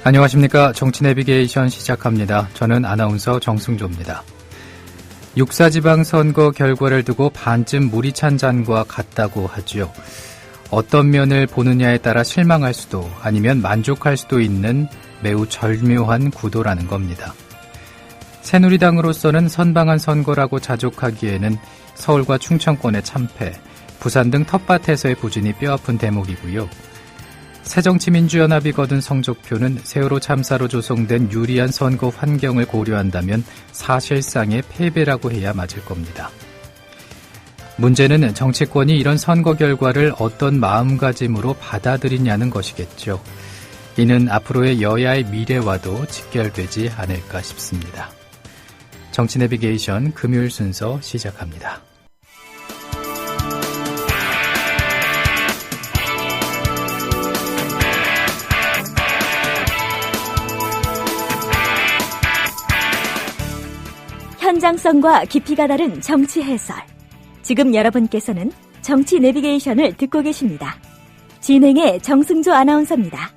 안녕하십니까. 정치 내비게이션 시작합니다. 저는 아나운서 정승조입니다. 육사지방선거 결과를 두고 반쯤 물이 찬 잔과 같다고 하죠. 어떤 면을 보느냐에 따라 실망할 수도 아니면 만족할 수도 있는 매우 절묘한 구도라는 겁니다. 새누리당으로서는 선방한 선거라고 자족하기에는 서울과 충청권의 참패, 부산 등 텃밭에서의 부진이 뼈아픈 대목이고요. 새정치민주연합이 거둔 성적표는 세월호 참사로 조성된 유리한 선거 환경을 고려한다면 사실상의 패배라고 해야 맞을 겁니다. 문제는 정치권이 이런 선거 결과를 어떤 마음가짐으로 받아들이냐는 것이겠죠. 이는 앞으로의 여야의 미래와도 직결되지 않을까 싶습니다. 정치 내비게이션 금요일 순서 시작합니다. 현장성과 깊이가 다른 정치 해설. 지금 여러분께서는 정치 내비게이션을 듣고 계십니다. 진행의 정승조 아나운서입니다.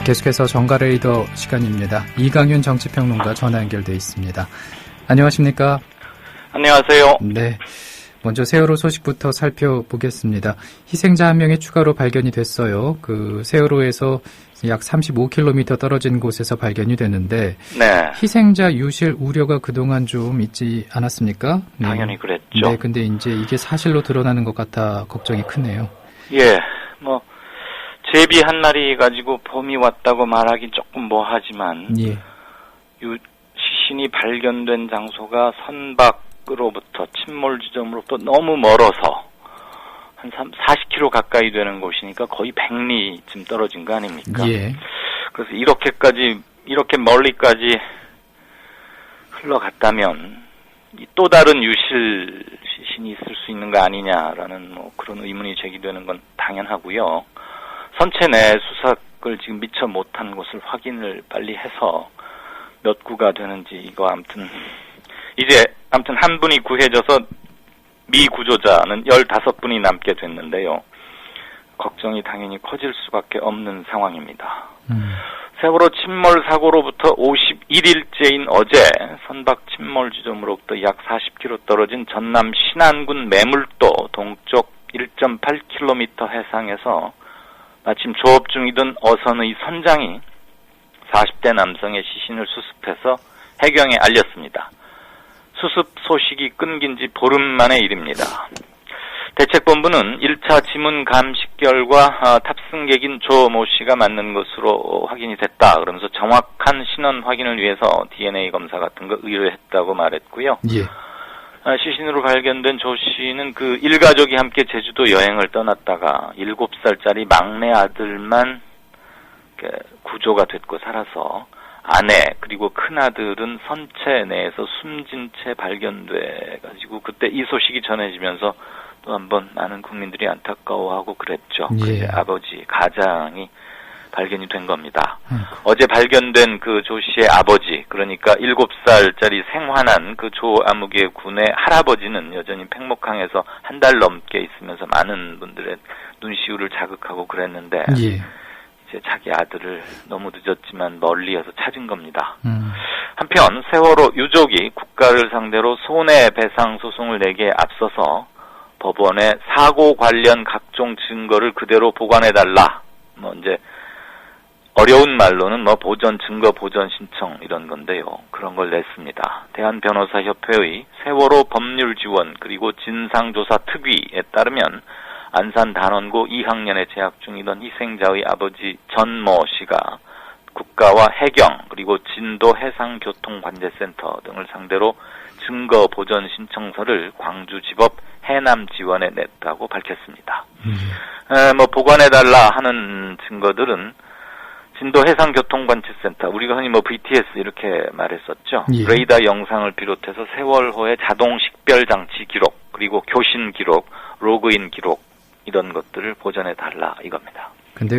계속해서 정가레이더 시간입니다. 이강윤 정치평론가 전화 연결돼 있습니다. 안녕하십니까? 안녕하세요. 네. 먼저 세월호 소식부터 살펴보겠습니다. 희생자 한 명이 추가로 발견이 됐어요. 그 세월호에서 약 35km 떨어진 곳에서 발견이 됐는데 네. 희생자 유실 우려가 그동안 좀 있지 않았습니까? 네. 당연히 그랬죠. 네, 근데 이제 이게 사실로 드러나는 것 같아 걱정이 크네요. 예, 제비 한 마리 가지고 봄이 왔다고 말하기 조금 뭐하지만 예. 시신이 발견된 장소가 선박으로부터 침몰 지점으로부터 너무 멀어서 한 40km 가까이 되는 곳이니까 거의 100리쯤 떨어진 거 아닙니까? 예. 그래서 이렇게 멀리까지 흘러갔다면 또 다른 유실 시신이 있을 수 있는 거 아니냐라는 그런 의문이 제기되는 건 당연하고요. 선체 내 수색을 지금 미처 못한 곳을 확인을 빨리 해서 몇 구가 되는지 이거 아무튼 한 분이 구해져서 미 구조자는 15분이 남게 됐는데요. 걱정이 당연히 커질 수밖에 없는 상황입니다. 세월호 침몰 사고로부터 51일째인 어제 선박 침몰 지점으로부터 약 40km 떨어진 전남 신안군 매물도 동쪽 1.8km 해상에서 마침 조업 중이던 어선의 선장이 40대 남성의 시신을 수습해서 해경에 알렸습니다. 수습 소식이 끊긴 지 보름 만의 일입니다. 대책본부는 1차 지문 감식 결과 탑승객인 조 모 씨가 맞는 것으로 확인이 됐다. 그러면서 정확한 신원 확인을 위해서 DNA 검사 같은 거 의뢰했다고 말했고요. 예. 시신으로 발견된 조 씨는 그 일가족이 함께 제주도 여행을 떠났다가 7살짜리 막내 아들만 구조가 됐고 살아서 아내 그리고 큰아들은 선체 내에서 숨진 채 발견돼가지고 그때 이 소식이 전해지면서 또 한번 많은 국민들이 안타까워하고 그랬죠. 예. 아버지 가장이 발견이 된 겁니다. 어제 발견된 그 조 씨의 아버지, 그러니까 7살짜리 생환한 그 조아무개 군의 할아버지는 여전히 팽목항에서 한 달 넘게 있으면서 많은 분들의 눈시울을 자극하고 그랬는데 예. 이제 자기 아들을 너무 늦었지만 멀리에서 찾은 겁니다. 한편 세월호 유족이 국가를 상대로 손해배상 소송을 내기에 앞서서 법원에 사고 관련 각종 증거를 그대로 보관해달라. 이제 어려운 말로는 보전, 증거 보전 신청 이런 건데요. 그런 걸 냈습니다. 대한변호사협회의 세월호 법률 지원 그리고 진상조사 특위에 따르면 안산 단원고 2학년에 재학 중이던 희생자의 아버지 전모 씨가 국가와 해경 그리고 진도 해상교통관제센터 등을 상대로 증거 보전 신청서를 광주지법 해남지원에 냈다고 밝혔습니다. 보관해달라 하는 증거들은 진도 해상교통관제센터, 우리가 흔히 VTS 이렇게 말했었죠. 예. 레이더 영상을 비롯해서 세월호의 자동 식별 장치 기록, 그리고 교신 기록, 로그인 기록 이런 것들을 보전해달라 이겁니다. 근데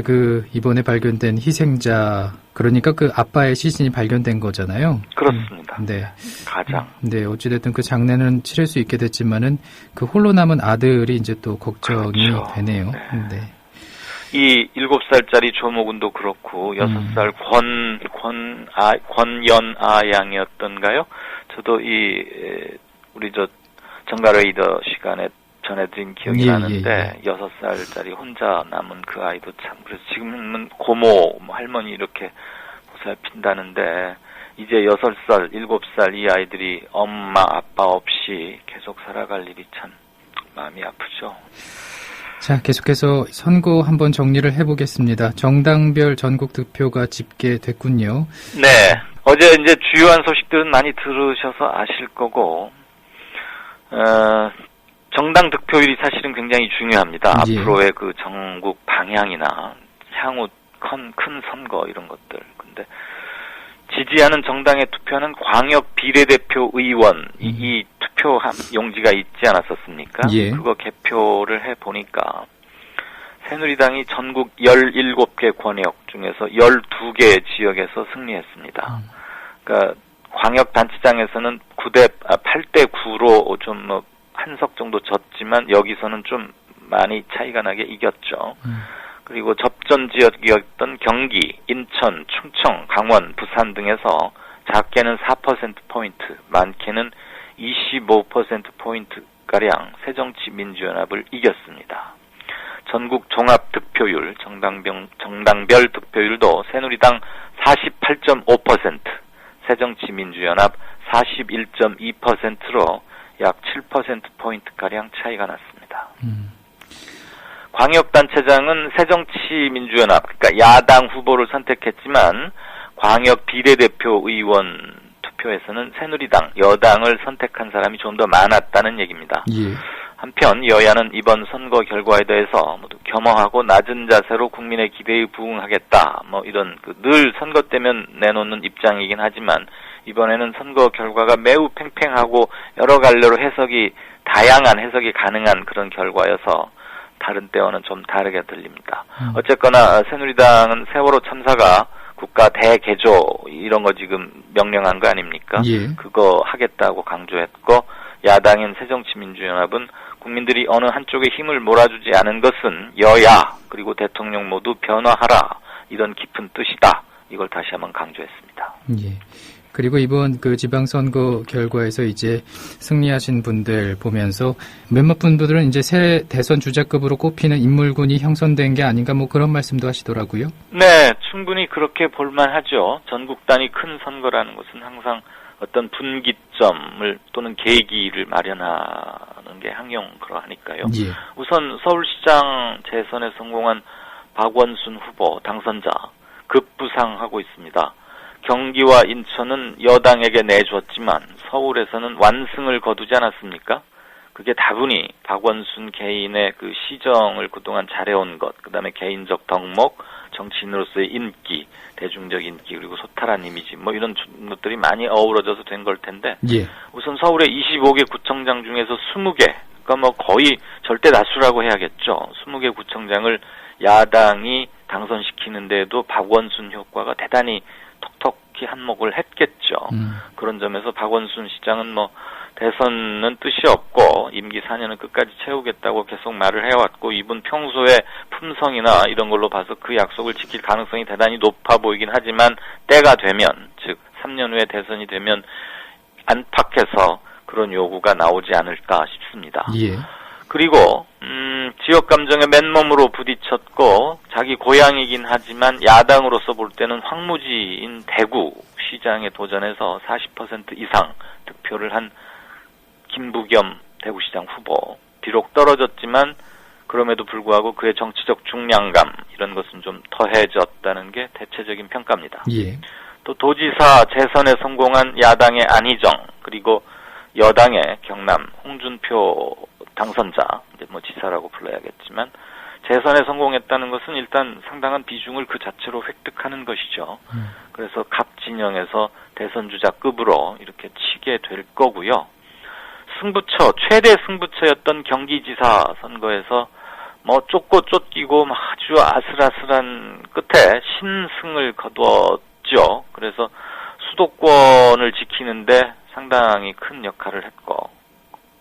이번에 발견된 희생자, 그러니까 아빠의 시신이 발견된 거잖아요. 그렇습니다. 네. 가장. 네, 어찌됐든 장례는 치를 수 있게 됐지만은 홀로 남은 아들이 이제 또 걱정이 그렇죠. 되네요. 네. 이 7살짜리 조모군도 그렇고 6살 권연아 양이었던가요? 저도 우리 정가레이더 시간에 전해드린 기억이 나는데 6살짜리 혼자 남은 그 아이도 참, 그래서 지금은 고모, 할머니 이렇게 보살핀다는데 이제 6살, 7살 이 아이들이 엄마, 아빠 없이 계속 살아갈 일이 참 마음이 아프죠. 자, 계속해서 선거 한번 정리를 해보겠습니다. 정당별 전국 득표가 집계됐군요. 네. 어제 이제 주요한 소식들은 많이 들으셔서 아실 거고, 정당 득표율이 사실은 굉장히 중요합니다. 예. 앞으로의 전국 방향이나 향후 큰 선거 이런 것들. 근데 지지하는 정당에 투표하는 광역 비례대표 의원 이 투표 용지가 있지 않았었습니까? 예. 그거 개표를 해보니까 새누리당이 전국 17개 권역 중에서 12개 지역에서 승리했습니다. 그러니까 광역단체장에서는 8대 9로 좀 한석 정도 졌지만 여기서는 좀 많이 차이가 나게 이겼죠. 그리고 접전 지역이었던 경기, 인천, 충청, 강원, 부산 등에서 작게는 4%포인트, 많게는 25%포인트가량 새정치민주연합을 이겼습니다. 전국 종합득표율, 정당별 득표율도 새누리당 48.5%, 새정치민주연합 41.2%로 약 7%포인트가량 차이가 났습니다. 광역단체장은 새정치민주연합, 그러니까 야당 후보를 선택했지만 광역 비례대표 의원 투표에서는 새누리당, 여당을 선택한 사람이 좀 더 많았다는 얘기입니다. 예. 한편 여야는 이번 선거 결과에 대해서 모두 겸허하고 낮은 자세로 국민의 기대에 부응하겠다. 이런 늘 선거 때면 내놓는 입장이긴 하지만 이번에는 선거 결과가 매우 팽팽하고 여러 갈래로 다양한 해석이 가능한 그런 결과여서 다른 때와는 좀 다르게 들립니다. 어쨌거나 새누리당은 세월호 참사가 국가 대개조 이런 거 지금 명령한 거 아닙니까? 예. 그거 하겠다고 강조했고 야당인 새정치민주연합은 국민들이 어느 한쪽에 힘을 몰아주지 않은 것은 여야 그리고 대통령 모두 변화하라 이런 깊은 뜻이다. 이걸 다시 한번 강조했습니다. 예. 그리고 이번 지방선거 결과에서 이제 승리하신 분들 보면서 몇몇 분들은 이제 새 대선 주자급으로 꼽히는 인물군이 형성된 게 아닌가 그런 말씀도 하시더라고요. 네, 충분히 그렇게 볼만하죠. 전국 단위 큰 선거라는 것은 항상 어떤 분기점을 또는 계기를 마련하는 게 항용 그러하니까요. 예. 우선 서울시장 재선에 성공한 박원순 후보 당선자 급부상하고 있습니다. 경기와 인천은 여당에게 내줬지만 서울에서는 완승을 거두지 않았습니까? 그게 다분히 박원순 개인의 시정을 그동안 잘해온 것, 그 다음에 개인적 덕목, 정치인으로서의 인기, 대중적 인기, 그리고 소탈한 이미지, 이런 것들이 많이 어우러져서 된 걸 텐데, 예. 우선 서울의 25개 구청장 중에서 20개, 그러니까 거의 절대 다수라고 해야겠죠. 20개 구청장을 야당이 당선시키는데도 박원순 효과가 대단히 톡톡히 한몫을 했겠죠. 그런 점에서 박원순 시장은 대선은 뜻이 없고 임기 4년은 끝까지 채우겠다고 계속 말을 해왔고 이분 평소에 품성이나 이런 걸로 봐서 그 약속을 지킬 가능성이 대단히 높아 보이긴 하지만 때가 되면 즉 3년 후에 대선이 되면 안팎에서 그런 요구가 나오지 않을까 싶습니다. 예. 그리고 지역 감정에 맨몸으로 부딪혔고 자기 고향이긴 하지만 야당으로서 볼 때는 황무지인 대구 시장에 도전해서 40% 이상 득표를 한 김부겸 대구시장 후보. 비록 떨어졌지만 그럼에도 불구하고 그의 정치적 중량감 이런 것은 좀 더해졌다는 게 대체적인 평가입니다. 예. 또 도지사 재선에 성공한 야당의 안희정 그리고 여당의 경남 홍준표 당선자, 이제 지사라고 불러야겠지만, 재선에 성공했다는 것은 일단 상당한 비중을 그 자체로 획득하는 것이죠. 그래서 각 진영에서 대선주자급으로 이렇게 치게 될 거고요. 최대 승부처였던 경기지사 선거에서 뭐 쫓고 쫓기고 아주 아슬아슬한 끝에 신승을 거두었죠. 그래서 수도권을 지키는데 상당히 큰 역할을 했고,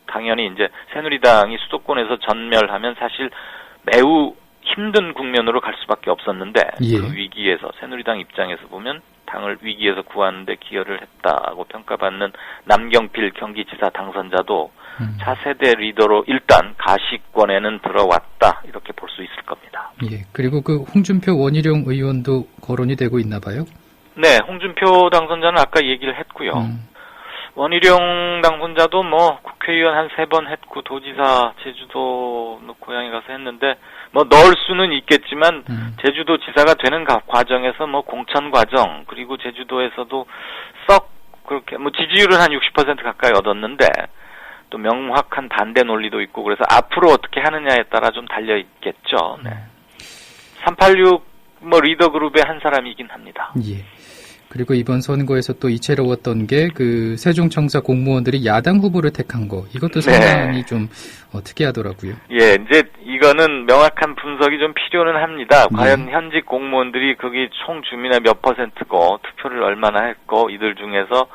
당연히 이제 새누리당이 수도권에서 전멸하면 사실 매우 힘든 국면으로 갈 수밖에 없었는데 예. 그 위기에서 새누리당 입장에서 보면 당을 위기에서 구하는데 기여를 했다고 평가받는 남경필 경기지사 당선자도 차세대 리더로 일단 가시권에는 들어왔다, 이렇게 볼 수 있을 겁니다. 예. 그리고 그 홍준표 원희룡 의원도 거론이 되고 있나 봐요? 네, 홍준표 당선자는 아까 얘기를 했고요. 원희룡 당선자도 뭐 국회의원 한 3번 했고 도지사 제주도 고향에 가서 했는데 뭐 넣을 수는 있겠지만 제주도 지사가 되는 과정에서 뭐 공천 과정, 그리고 제주도에서도 썩 그렇게 뭐 지지율은 한 60% 가까이 얻었는데 또 명확한 반대 논리도 있고, 그래서 앞으로 어떻게 하느냐에 따라 좀 달려 있겠죠. 네. 386 뭐 리더 그룹의 한 사람이긴 합니다. 예. 그리고 이번 선거에서 또 이채로웠던 게 그 세종청사 공무원들이 야당 후보를 택한 거, 이것도 상당히 좀 특이하더라고요. 예, 이제 이거는 명확한 분석이 좀 필요는 합니다. 과연 현직 공무원들이 거기 총 주민의 몇 %고 투표를 얼마나 했고, 이들 중에서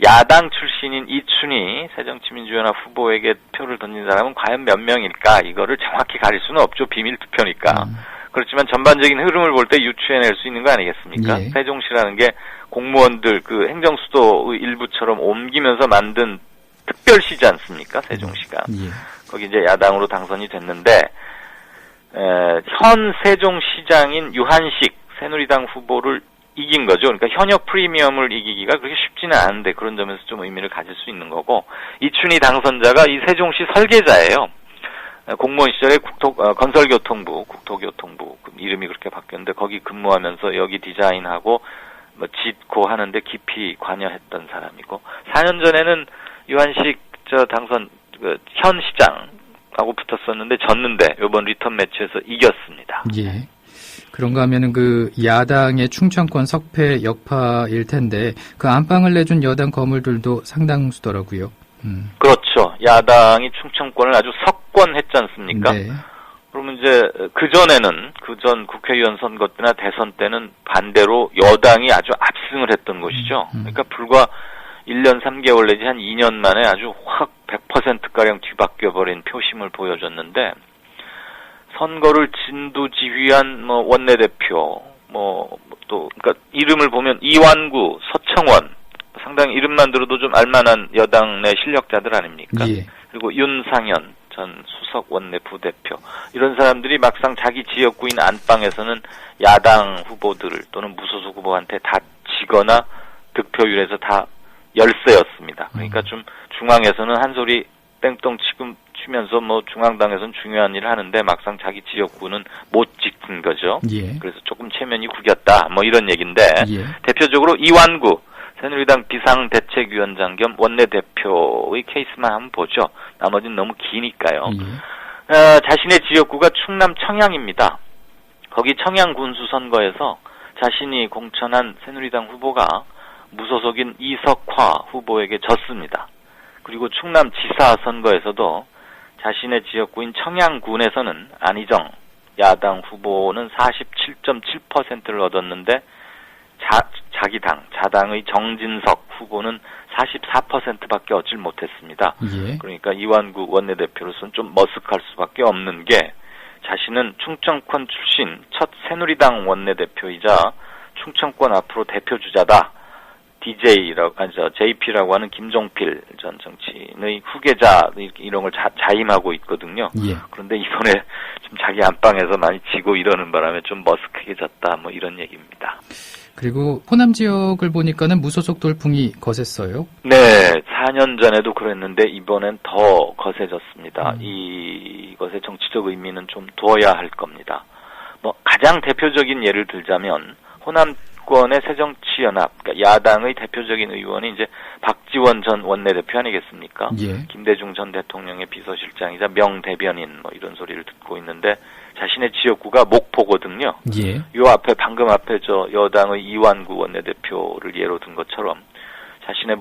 야당 출신인 이춘희 새정치민주연합 후보에게 표를 던진 사람은 과연 몇 명일까? 이거를 정확히 가릴 수는 없죠. 비밀 투표니까. 그렇지만 전반적인 흐름을 볼 때 유추해낼 수 있는 거 아니겠습니까? 예. 세종시라는 게 공무원들 그 행정수도의 일부처럼 옮기면서 만든 특별시지 않습니까? 세종시가. 예. 거기 이제 야당으로 당선이 됐는데, 현 세종시장인 유한식 새누리당 후보를 이긴 거죠. 그러니까 현역 프리미엄을 이기기가 그렇게 쉽지는 않은데 그런 점에서 좀 의미를 가질 수 있는 거고, 이춘희 당선자가 이 세종시 설계자예요. 공무원 시절에 건설교통부, 국토교통부 이름이 그렇게 바뀌었는데 거기 근무하면서 여기 디자인하고 뭐 짓고 하는데 깊이 관여했던 사람이고, 4년 전에는 유한식 당선 현 시장하고 붙었었는데 졌는데 이번 리턴 매치에서 이겼습니다. 예. 그런가 하면은 그 야당의 충청권 석패 역파일 텐데 그 안방을 내준 여당 거물들도 상당수더라고요. 그렇죠. 야당이 충청권을 아주 석권했지 않습니까? 네. 그러면 이제 그전 국회의원 선거 때나 대선 때는 반대로 여당이 아주 압승을 했던 것이죠. 그러니까 불과 1년 3개월 내지 한 2년 만에 아주 확 100%가량 뒤바뀌어버린 표심을 보여줬는데, 선거를 진두지휘한 뭐 원내대표, 그러니까 이름을 보면 이완구, 서청원, 상당히 이름만 들어도 좀 알만한 여당 내 실력자들 아닙니까? 예. 그리고 윤상현 전 수석 원내 부대표, 이런 사람들이 막상 자기 지역구인 안방에서는 야당 후보들 또는 무소속 후보한테 다 지거나 득표율에서 다 열세였습니다. 그러니까 좀 중앙에서는 한 소리 땡똥 치면서 뭐 중앙당에서는 중요한 일을 하는데 막상 자기 지역구는 못 지킨 거죠. 예. 그래서 조금 체면이 구겼다, 뭐 이런 얘기인데, 예. 대표적으로 이완구 새누리당 비상대책위원장 겸 원내대표의 케이스만 한번 보죠. 나머지는 너무 기니까요. 자신의 지역구가 충남 청양입니다. 거기 청양 군수 선거에서 자신이 공천한 새누리당 후보가 무소속인 이석화 후보에게 졌습니다. 그리고 충남 지사 선거에서도 자신의 지역구인 청양군에서는 안희정 야당 후보는 47.7%를 얻었는데 자기 자당의 정진석 후보는 44%밖에 얻질 못했습니다. 예. 그러니까 이완구 원내대표로서는 좀 머쓱할 수밖에 없는 게, 자신은 충청권 출신 첫 새누리당 원내대표이자 충청권 앞으로 대표주자다. JP라고 하는 김종필 전 정치인의 후계자, 이런 걸 자임하고 있거든요. 예. 그런데 이번에 좀 자기 안방에서 많이 지고 이러는 바람에 좀 머쓱하게 졌다, 뭐 이런 얘기입니다. 그리고 호남 지역을 보니까는 무소속 돌풍이 거셌어요. 네, 4년 전에도 그랬는데 이번엔 더 거세졌습니다. 이것의 정치적 의미는 좀 두어야 할 겁니다. 뭐 가장 대표적인 예를 들자면 호남권의 새정치연합, 그러니까 야당의 대표적인 의원이 이제 박지원 전 원내대표 아니겠습니까? 예. 김대중 전 대통령의 비서실장이자 명대변인, 뭐 이런 소리를 듣고 있는데, 자신의 지역구가 목포거든요. 예. 방금 앞에 여당의 이완구 원내대표를 예로 든 것처럼 자신의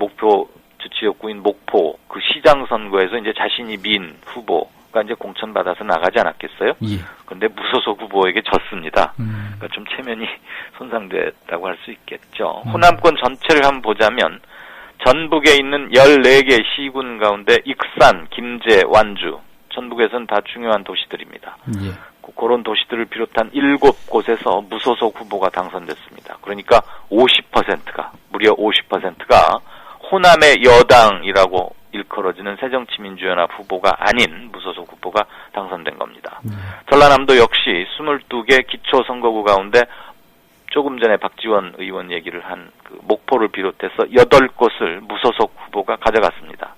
지역구인 목포 그 시장 선거에서 이제 자신이 민 후보 이제 공천받아서 나가지 않았겠어요? 예. 그런데 무소속 후보에게 졌습니다. 그러니까 좀 체면이 손상됐다고 할 수 있겠죠. 호남권 전체를 한번 보자면 전북에 있는 14개 시군 가운데 익산, 김제, 완주, 전북에서는 다 중요한 도시들입니다. 예. 그런 도시들을 비롯한 7곳에서 무소속 후보가 당선됐습니다. 그러니까 50%가, 무려 50%가 호남의 여당이라고 일컬어지는 새정치민주연합 후보가 아닌 무소속 후보가 당선된 겁니다. 전라남도 역시 22개 기초선거구 가운데 조금 전에 박지원 의원 얘기를 한 그 목포를 비롯해서 8곳을 무소속 후보가 가져갔습니다.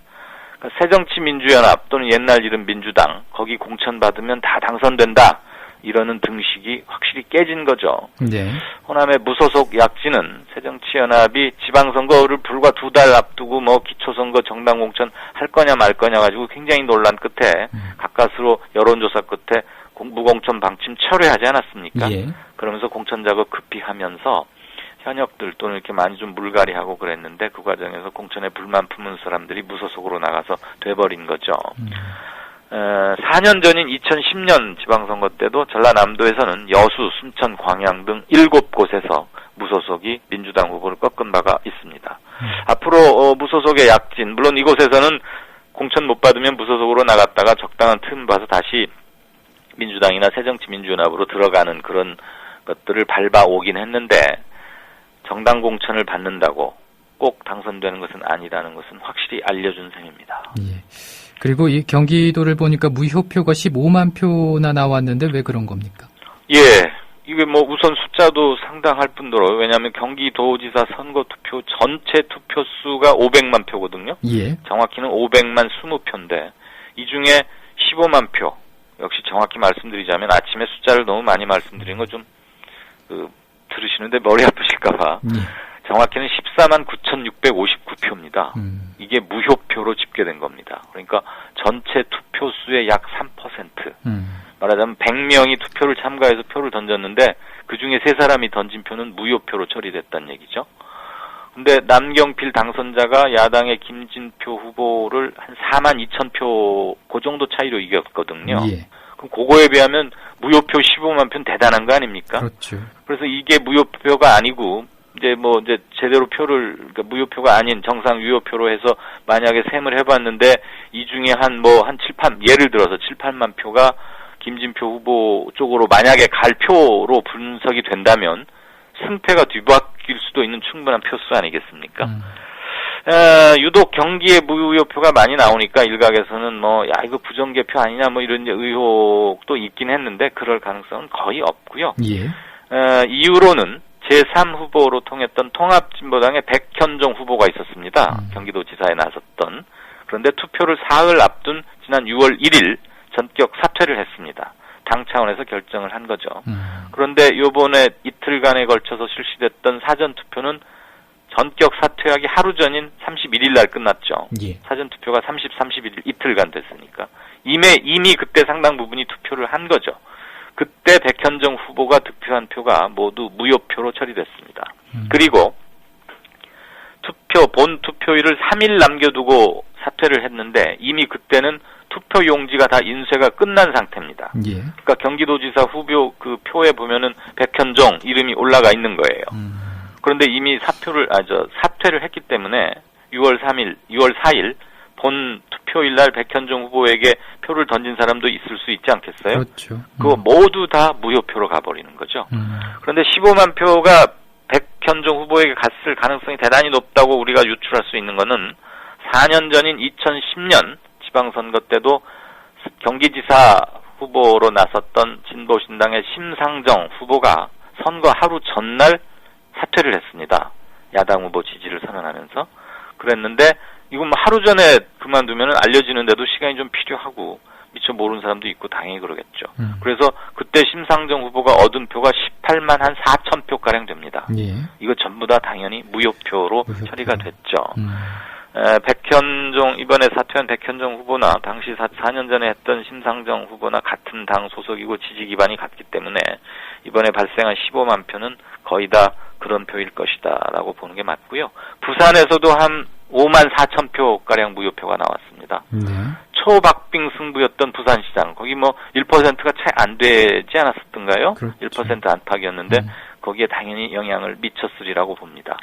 그러니까 새정치민주연합 또는 옛날 이름 민주당, 거기 공천받으면 다 당선된다, 이러는 등식이 확실히 깨진 거죠. 네. 호남의 무소속 약진은 새정치연합이 지방선거를 불과 2달 앞두고 뭐 기초선거 정당 공천 할 거냐 말 거냐 가지고 굉장히 논란 끝에 가까스로 여론조사 끝에 무공천 방침 철회하지 않았습니까? 예. 그러면서 공천 작업 급히 하면서 현역들 또는 이렇게 많이 좀 물갈이하고 그랬는데 그 과정에서 공천에 불만 품은 사람들이 무소속으로 나가서 돼버린 거죠. 4년 전인 2010년 지방선거 때도 전라남도에서는 여수, 순천, 광양 등 7곳에서 무소속이 민주당 후보를 꺾은 바가 있습니다. 앞으로 무소속의 약진, 물론 이곳에서는 공천 못 받으면 무소속으로 나갔다가 적당한 틈 봐서 다시 민주당이나 새정치민주연합으로 들어가는 그런 것들을 밟아오긴 했는데 정당 공천을 받는다고 꼭 당선되는 것은 아니라는 것은 확실히 알려준 셈입니다. 예. 그리고 이 경기도를 보니까 무효표가 15만 표나 나왔는데 왜 그런 겁니까? 예. 이게 뭐 우선 숫자도 상당할 뿐더러, 왜냐하면 경기도지사 선거 투표 전체 투표수가 500만 표거든요. 예. 정확히는 500만 20표인데 이 중에 15만 표, 역시 정확히 말씀드리자면 아침에 숫자를 너무 많이 말씀드린 거 좀 들으시는데 머리 아프실까봐. 정확히는 14만 9,659표입니다. 이게 무효표로 집계된 겁니다. 그러니까 전체 투표수의 약 3%. 말하자면 100명이 투표를 참가해서 표를 던졌는데 그중에 3사람이 던진 표는 무효표로 처리됐다는 얘기죠. 근데 남경필 당선자가 야당의 김진표 후보를 한 4만 2천 표, 그 정도 차이로 이겼거든요. 예. 그럼 그거에 비하면 무효표 15만 표는 대단한 거 아닙니까? 그렇죠. 그래서 이게 무효표가 아니고 이제 제대로 표를, 그러니까 무효표가 아닌 정상 유효표로 해서 만약에 셈을 해봤는데 이 중에 예를 들어서 7, 8만 표가 김진표 후보 쪽으로 만약에 갈 표로 분석이 된다면 승패가 뒤바뀔 수도 있는 충분한 표수 아니겠습니까? 유독 경기에 무효표가 많이 나오니까 일각에서는 이거 부정개표 아니냐 이런 의혹도 있긴 했는데 그럴 가능성은 거의 없고요. 예. 이유로는 제3후보로 통했던 통합진보당의 백현종 후보가 있었습니다. 경기도지사에 나섰던. 그런데 투표를 사흘 앞둔 지난 6월 1일 전격 사퇴를 했습니다. 당 차원에서 결정을 한 거죠. 그런데 요번에 이틀간에 걸쳐서 실시됐던 사전투표는 전격 사퇴하기 하루 전인 31일 날 끝났죠. 예. 사전투표가 30, 31일 이틀간 됐으니까. 이미 그때 상당 부분이 투표를 한 거죠. 그때 백현정 후보가 득표한 표가 모두 무효표로 처리됐습니다. 그리고 본 투표일을 3일 남겨두고 사퇴를 했는데 이미 그때는 투표 용지가 다 인쇄가 끝난 상태입니다. 예. 그러니까 경기도지사 후보 그 표에 보면은 백현정 이름이 올라가 있는 거예요. 그런데 이미 사퇴를 했기 때문에 6월 4일 본 투표일 날 백현정 후보에게 표를 던진 사람도 있을 수 있지 않겠어요? 그렇죠. 그거 모두 다 무효표로 가버리는 거죠. 그런데 15만 표가 백현정 후보에게 갔을 가능성이 대단히 높다고 우리가 유출할 수 있는 거는 4년 전인 2010년 지방선거 때도 경기지사 후보로 나섰던 진보신당의 심상정 후보가 선거 하루 전날 사퇴를 했습니다. 야당 후보 지지를 선언하면서. 그랬는데 이건 하루 전에 그만두면 알려지는데도 시간이 좀 필요하고 미처 모르는 사람도 있고 당연히 그러겠죠. 그래서 그때 심상정 후보가 얻은 표가 18만 한 4천 표가량 됩니다. 예. 이거 전부 다 당연히 무효표로 처리가 됐죠. 이번에 사퇴한 백현정 후보나 당시 4년 전에 했던 심상정 후보나 같은 당 소속이고 지지 기반이 같기 때문에 이번에 발생한 15만 표는 거의 다 그런 표일 것이다라고 보는 게 맞고요. 부산에서도 한 54,000표가량 무효표가 나왔습니다. 초박빙 승부였던 부산시장, 거기 뭐 1%가 채 안 되지 않았었던가요? 그렇죠. 1% 안팎이었는데 거기에 당연히 영향을 미쳤으리라고 봅니다.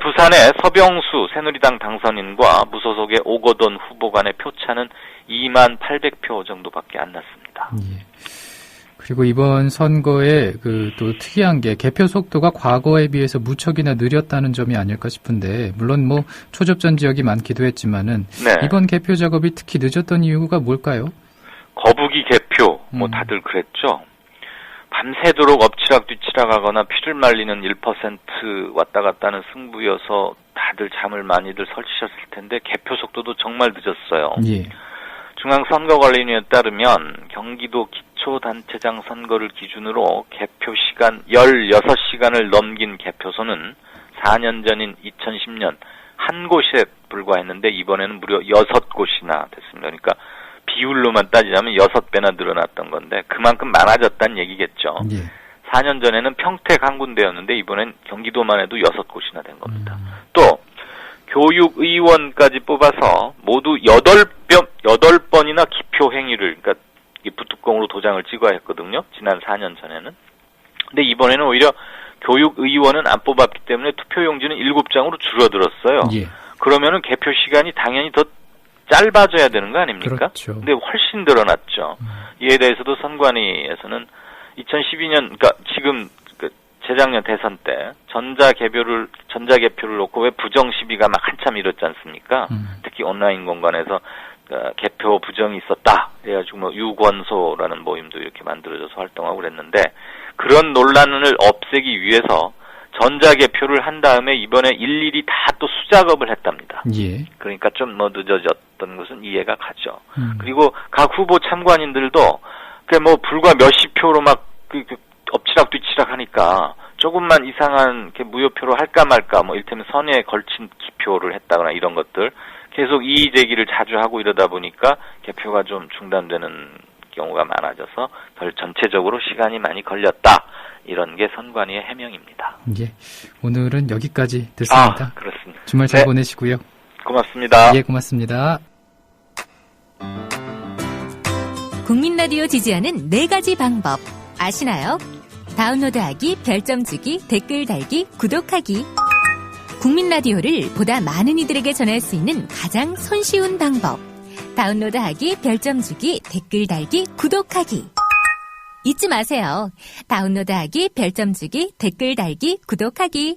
부산의 서병수 새누리당 당선인과 무소속의 오거돈 후보 간의 표차는 28,000표 정도밖에 안 났습니다. 예. 그리고 이번 선거에 또 특이한 게 개표 속도가 과거에 비해서 무척이나 느렸다는 점이 아닐까 싶은데, 물론 뭐 초접전 지역이 많기도 했지만은 네. 이번 개표 작업이 특히 늦었던 이유가 뭘까요? 거북이 개표 뭐 다들 그랬죠. 밤새도록 엎치락뒤치락하거나 피를 말리는 1% 왔다 갔다 하는 승부여서 다들 잠을 많이들 설치셨을 텐데 개표 속도도 정말 늦었어요. 예. 중앙선거관리위원회에 따르면 경기도 기초단체장 선거를 기준으로 개표 시간 16시간을 넘긴 개표소는 4년 전인 2010년 한 곳에 불과했는데 이번에는 무려 6곳이나 됐습니다. 그러니까 비율로만 따지자면 6배나 늘어났던 건데 그만큼 많아졌다는 얘기겠죠. 예. 4년 전에는 평택 한 군데였는데 이번엔 경기도만 해도 6곳이나 된 겁니다. 또 교육의원까지 뽑아서 모두 8번이나 기표 행위를, 그러니까 부뚜껑으로 도장을 찍어야 했거든요. 지난 4년 전에는. 근데 이번에는 오히려 교육의원은 안 뽑았기 때문에 투표용지는 7장으로 줄어들었어요. 예. 그러면은 개표 시간이 당연히 더 짧아져야 되는 거 아닙니까? 그렇죠. 근데 훨씬 늘어났죠. 이에 대해서도 선관위에서는 2012년, 그러니까 지금 재작년 대선 때 전자개표를 놓고 왜 부정 시비가 막 한참 일었지 않습니까? 특히 온라인 공간에서 개표 부정이 있었다. 그래가지고 뭐 유권소라는 모임도 이렇게 만들어져서 활동하고 그랬는데 그런 논란을 없애기 위해서 전자개표를 한 다음에 이번에 일일이 다 또 수작업을 했답니다. 예. 그러니까 좀 뭐 늦어졌던 것은 이해가 가죠. 그리고 각 후보 참관인들도 뭐 불과 몇십 표로 막 엎치락뒤치락 하니까 조금만 이상한 무효표로 할까 말까, 뭐 이를테면 선에 걸친 기표를 했다거나 이런 것들 계속 이의 제기를 자주 하고 이러다 보니까 개표가 좀 중단되는 경우가 많아져서 전체적으로 시간이 많이 걸렸다. 이런 게 선관위의 해명입니다. 예, 오늘은 여기까지 듣습니다. 그렇습니다. 주말 잘 보내시고요. 고맙습니다. 예, 고맙습니다. 국민 라디오 지지하는 4가지 방법 아시나요? 다운로드하기, 별점 주기, 댓글 달기, 구독하기. 국민 라디오를 보다 많은 이들에게 전할 수 있는 가장 손쉬운 방법. 다운로드하기, 별점 주기, 댓글 달기, 구독하기. 잊지 마세요. 다운로드하기, 별점 주기, 댓글 달기, 구독하기.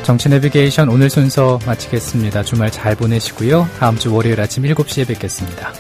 정치 내비게이션 오늘 순서 마치겠습니다. 주말 잘 보내시고요. 다음 주 월요일 아침 7시에 뵙겠습니다.